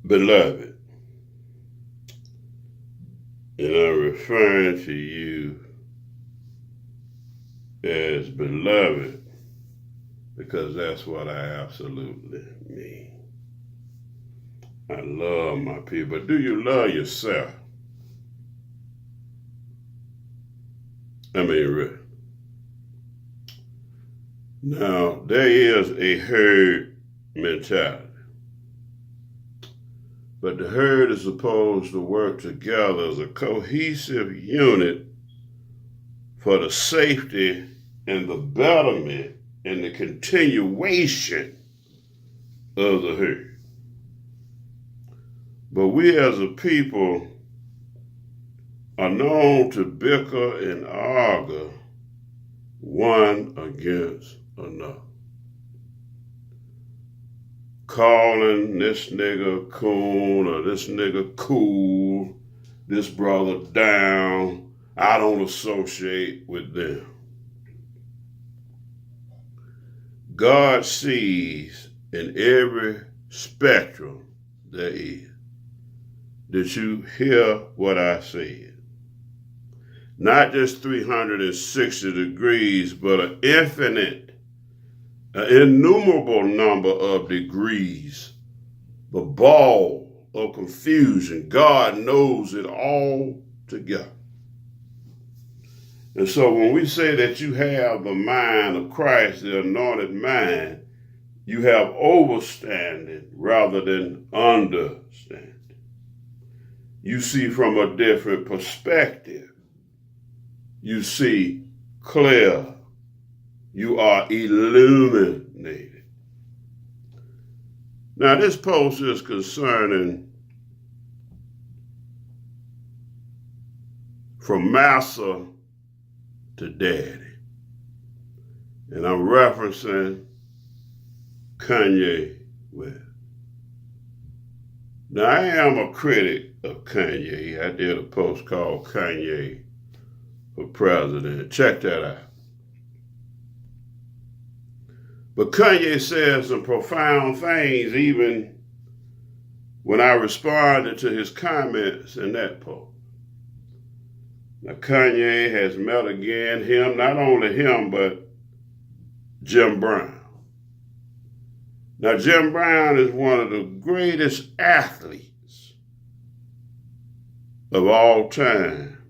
Beloved, and I'm referring to you as beloved because that's what I absolutely mean. I love my people. But do you love yourself? I mean, really. Now, there is a herd mentality. But the herd is supposed to work together as a cohesive unit for the safety and the betterment and the continuation of the herd. But we as a people are known to bicker and argue one against another. Calling this nigga coon or this nigga cool, this brother down. I don't associate with them. God sees in every spectrum there is. Did you hear what I said? Not just 360 degrees, but an infinite, an innumerable number of degrees. The ball of confusion. God knows it all together. And so when we say that you have the mind of Christ, the anointed mind, you have overstanding rather than understanding. You see from a different perspective. You see clear. You are illuminated. Now this post is concerning from Massah to Daddy. And I'm referencing KANYE'S. Now I am a critic of Kanye. I did a post called Kanye for President. Check that out. But Kanye said some profound things even when I responded to his comments in that post. Now Kanye has met again not only him, but Jim Brown. Now Jim Brown is one of the greatest athletes of all time,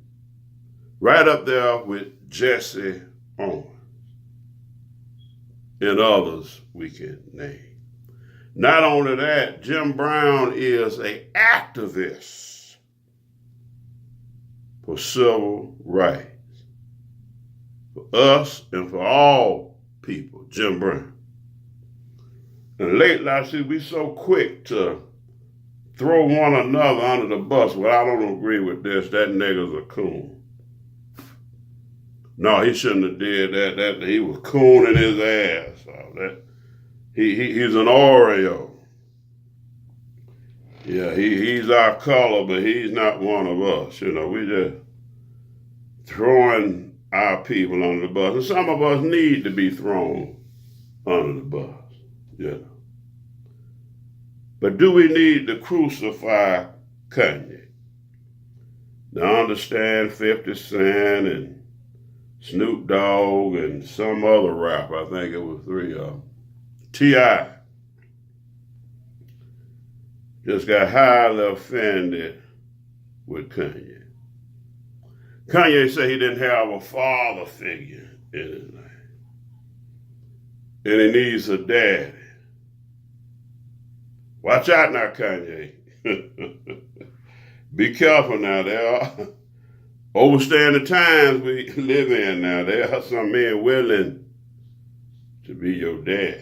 right up there with Jesse Owens and others we can name. Not only that, Jim Brown is an activist for civil rights, for us and for all people, Jim Brown. And lately, I see we so quick to throw one another under the bus. Well, I don't agree with this. That nigga's a coon. No, he shouldn't have did that. He was cooning his ass off. He's an Oreo. Yeah, he's our color, but he's not one of us. You know, we just throwing our people under the bus. And some of us need to be thrown under the bus. Yeah. But do we need to crucify Kanye? Now I understand 50 Cent and Snoop Dogg and some other rapper, I think it was 3 of them. T.I. just got highly offended with Kanye. Kanye said he didn't have a father figure in his life. And he needs a daddy. Watch out now, Kanye. Be careful now. There are overstanding times we live in now. There are some men willing to be your daddy.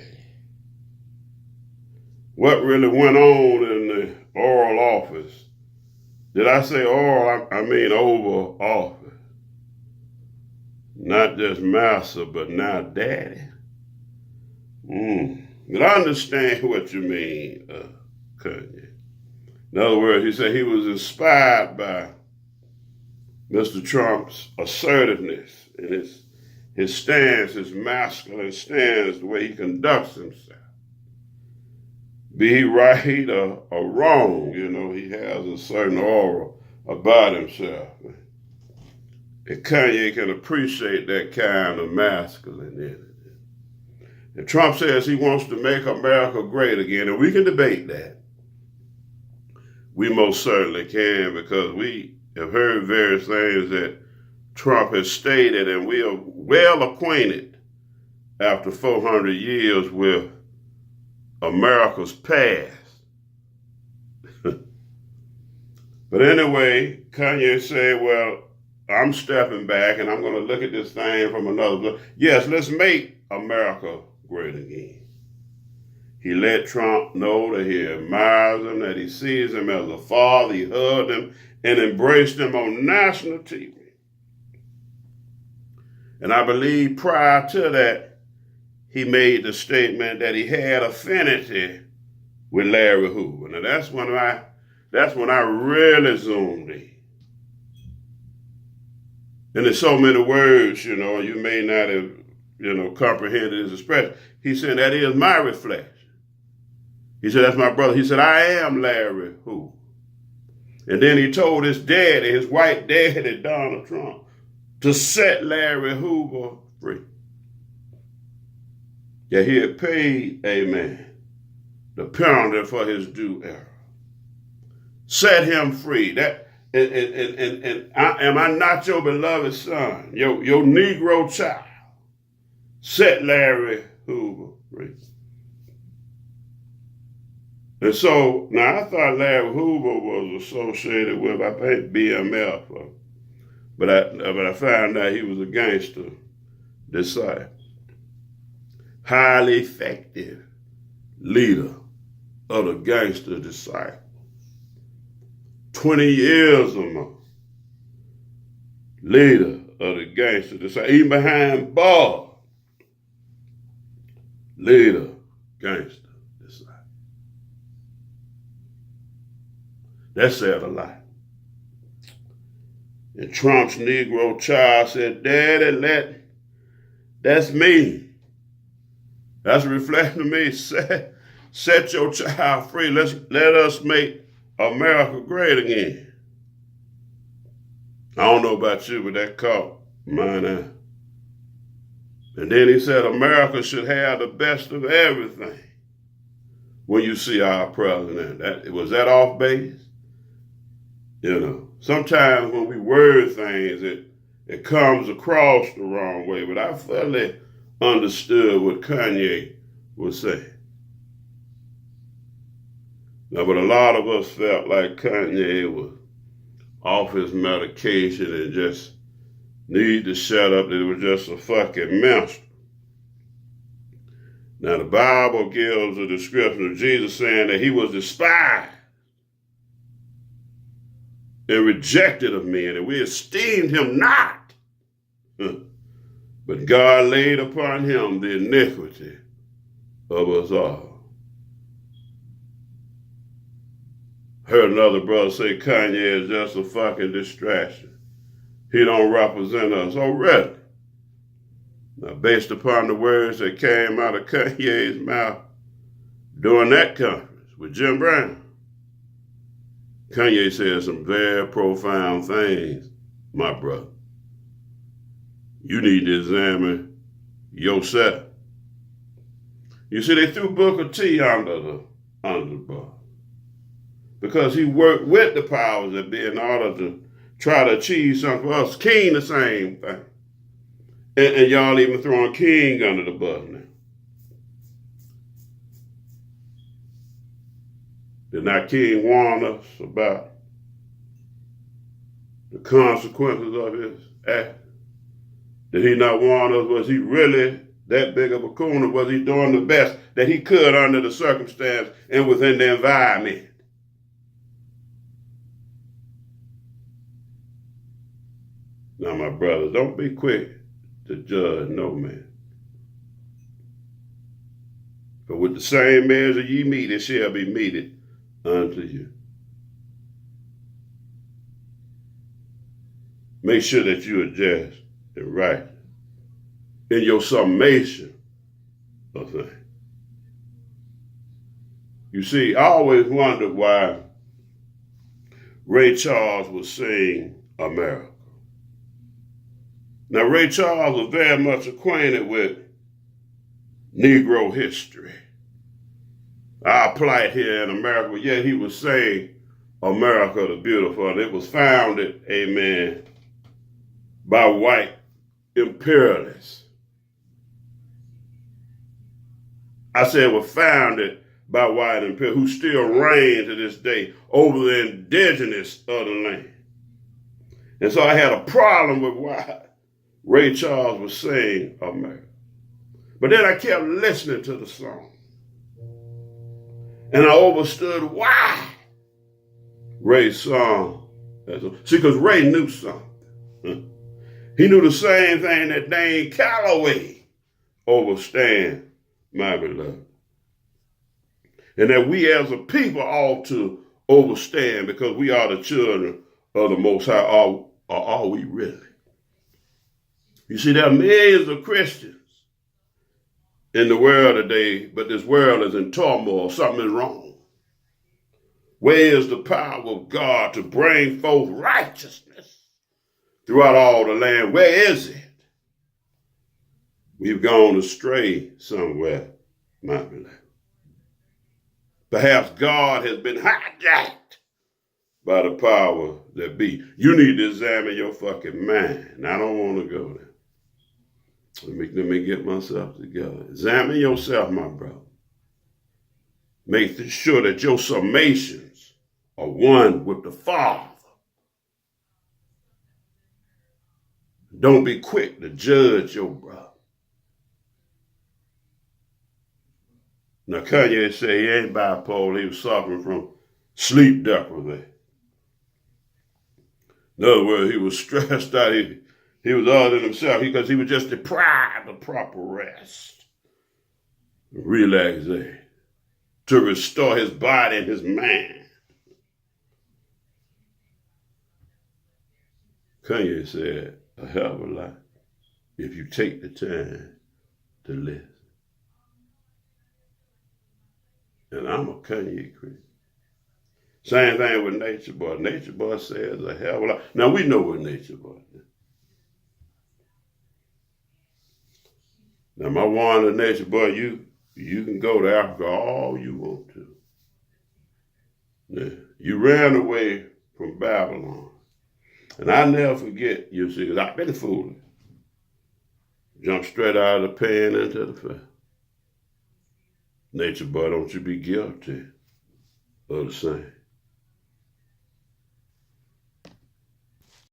What really went on in the Oval Office? Did I say oral? I mean Oval Office. Not just Massah, but now Daddy. But I understand what you mean, Kanye. In other words, he said he was inspired by Mr. Trump's assertiveness and his stance, his masculine stance, the way he conducts himself. be he right or wrong. You know, he has a certain aura about himself. And Kanye can appreciate that kind of masculinity. And Trump says he wants to make America great again, and we can debate that. We most certainly can, because we have heard various things that Trump has stated, and we are well acquainted after 400 years with America's past. But anyway, Kanye said, well, I'm stepping back and I'm going to look at this thing from another look. Yes, let's make America great again. He let Trump know that he admires him, that he sees him as a father. He hugged him and embraced him on national TV. And I believe prior to that, he made the statement that he had affinity with Larry Hoover. Now that's when I really zoomed in. And there's so many words, you know, you may not have, you know, comprehended his expression. He said, that is my reflection. He said, that's my brother. He said, I am Larry Hoover. And then he told his daddy, his white daddy, Donald Trump, to set Larry Hoover free. Yeah, he had paid, amen, the penalty for his due error. Set him free. That am I not your beloved son, your Negro child? Set Larry Hoover free. And so, now I thought Larry Hoover was associated with, I think, BMF, but I found out he was a gangster disciple. Highly effective leader of the gangster disciple. 20 years or more. Leader of the gangster disciple. Even behind bars. Leader, gangster disciple. That said a lot. And Trump's Negro child said, Daddy, that's me. That's a reflection of me. Set your child free. Let us make America great again. I don't know about you, but that caught mine eye. And then he said, America should have the best of everything. When you see our president, was that off base? You know, sometimes when we word things, it comes across the wrong way. But I fully understood what Kanye was saying. Now, but a lot of us felt like Kanye was off his medication and just need to shut up, that it was just a fucking mess. Now, the Bible gives a description of Jesus saying that he was despised and rejected of men, and we esteemed him not. But God laid upon him the iniquity of us all. Heard another brother say Kanye is just a fucking distraction. He don't represent us. Oh, really? Now, based upon the words that came out of Kanye's mouth during that conference with Jim Brown, Kanye said some very profound things, my brother. You need to examine yourself. You see, they threw Booker T under the bus because he worked with the powers that be in order to try to achieve something for us. King, the same thing. And y'all even throwing King under the bus now. Did not King warn us about the consequences of his act? Did he not warn us? Was he really that big of a coon, or was he doing the best that he could under the circumstance and within the environment? Now, my brothers, don't be quick to judge no man. For with the same measure ye meet, it shall be meted unto you. Make sure that you are just and right in your summation of things. You see, I always wondered why Ray Charles would sing America. Now, Ray Charles was very much acquainted with Negro history. Our plight here in America, yet he would sing America the Beautiful. And it was founded, amen, by white imperialists. I said it was founded by white imperialists who still reign to this day over the indigenous of the land. And so I had a problem with why Ray Charles was saying America. But then I kept listening to the song. And I understood why Ray sung that song. See, because Ray knew something. He knew the same thing that Dane Calloway overstand, my beloved. And that we as a people ought to overstand because we are the children of the Most High. Or are we really? You see, there are millions of Christians in the world today, but this world is in turmoil. Something is wrong. Where is the power of God to bring forth righteousness throughout all the land? Where is it? We've gone astray somewhere, my beloved. Perhaps God has been hijacked by the power that be. You need to examine your fucking mind. I don't want to go there. Let me get myself together. Examine yourself, my brother. Make sure that your summations are one with the Father. Don't be quick to judge your brother. Now, Kanye said he ain't bipolar. He was suffering from sleep deprivation. In other words, he was stressed out. He was other than himself because he was just deprived of proper rest, relaxation, to restore his body and his mind. Kanye said a hell of a lot if you take the time to listen. And I'm a Kanye Christian. Same thing with Nature Boy. Nature Boy says a hell of a lot. Now we know what Nature Boy is. Now my one to Nature Boy, you can go to Africa all you want to. Now, you ran away from Babylon. And I never forget, you see, because I've been foolish. Jump straight out of the pan into the fire. Nature Boy, don't you be guilty of the same.